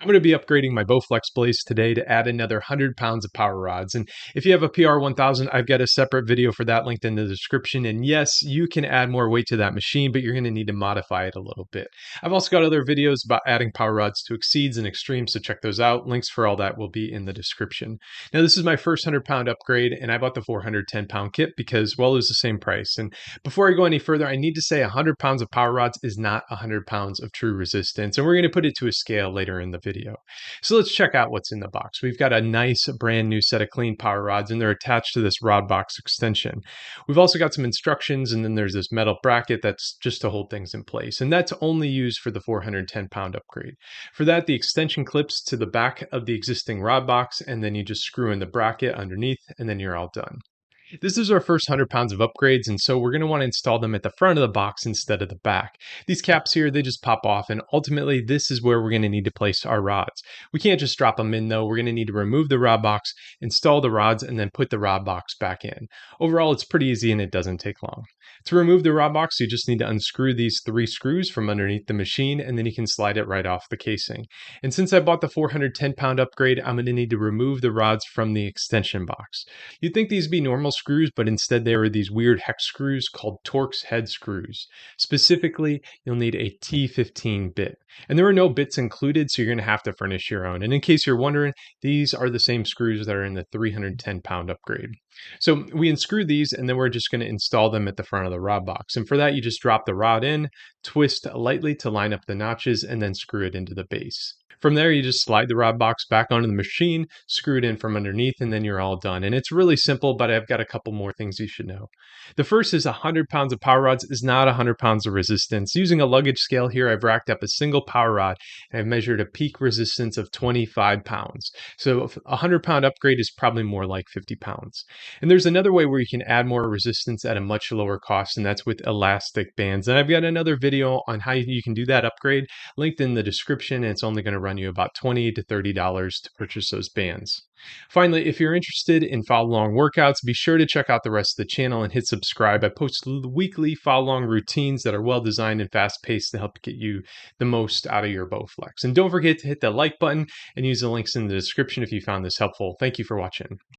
I'm going to be upgrading my Bowflex Blaze today to add another 100 pounds of power rods. And if you have a PR1000, I've got a separate video for that linked in the description. And yes, you can add more weight to that machine, but you're going to need to modify it a little bit. I've also got other videos about adding power rods to exceeds and extremes, so check those out. Links for all that will be in the description. Now, this is my first 100-pound upgrade, and I bought the 410-pound kit because, well, it was the same price. And before I go any further, I need to say 100 pounds of power rods is not 100 pounds of true resistance, and we're going to put it to a scale later in the video. So let's check out what's in the box. We've got a nice brand new set of clean power rods, and they're attached to this rod box extension. We've also got some instructions, and then there's this metal bracket that's just to hold things in place, and that's only used for the 410-pound upgrade. For that, the extension clips to the back of the existing rod box, and then you just screw in the bracket underneath, and then you're all done. This is our first 100 pounds of upgrades, and so we're going to want to install them at the front of the box instead of the back. These caps here, they just pop off, and ultimately this is where we're going to need to place our rods. We can't just drop them in though. We're going to need to remove the rod box, install the rods, and then put the rod box back in. Overall, it's pretty easy and it doesn't take long. To remove the rod box, you just need to unscrew these 3 screws from underneath the machine, and then you can slide it right off the casing. And since I bought the 410-pound upgrade, I'm going to need to remove the rods from the extension box. You'd think these be normal screws, but instead they are these weird hex screws called Torx head screws. Specifically, you'll need a T15 bit. And there are no bits included, so you're going to have to furnish your own. And in case you're wondering, these are the same screws that are in the 310-pound upgrade. So we unscrew these, and then we're just going to install them at the front of the rod box. And for that, you just drop the rod in, twist lightly to line up the notches, and then screw it into the base. From there, you just slide the rod box back onto the machine, screw it in from underneath, and then you're all done. And it's really simple, but I've got a couple more things you should know. The first is 100 pounds of power rods is not 100 pounds of resistance. Using a luggage scale here, I've racked up a single power rod, and I've measured a peak resistance of 25 pounds. So a 100-pound upgrade is probably more like 50 pounds. And there's another way where you can add more resistance at a much lower cost, and that's with elastic bands. And I've got another video on how you can do that upgrade linked in the description, and it's only going to run you about $20 to $30 to purchase those bands. Finally, if you're interested in follow-along workouts, be sure to check out the rest of the channel and hit subscribe. I post weekly follow-along routines that are well-designed and fast-paced to help get you the most out of your Bowflex. And don't forget to hit the like button and use the links in the description if you found this helpful. Thank you for watching.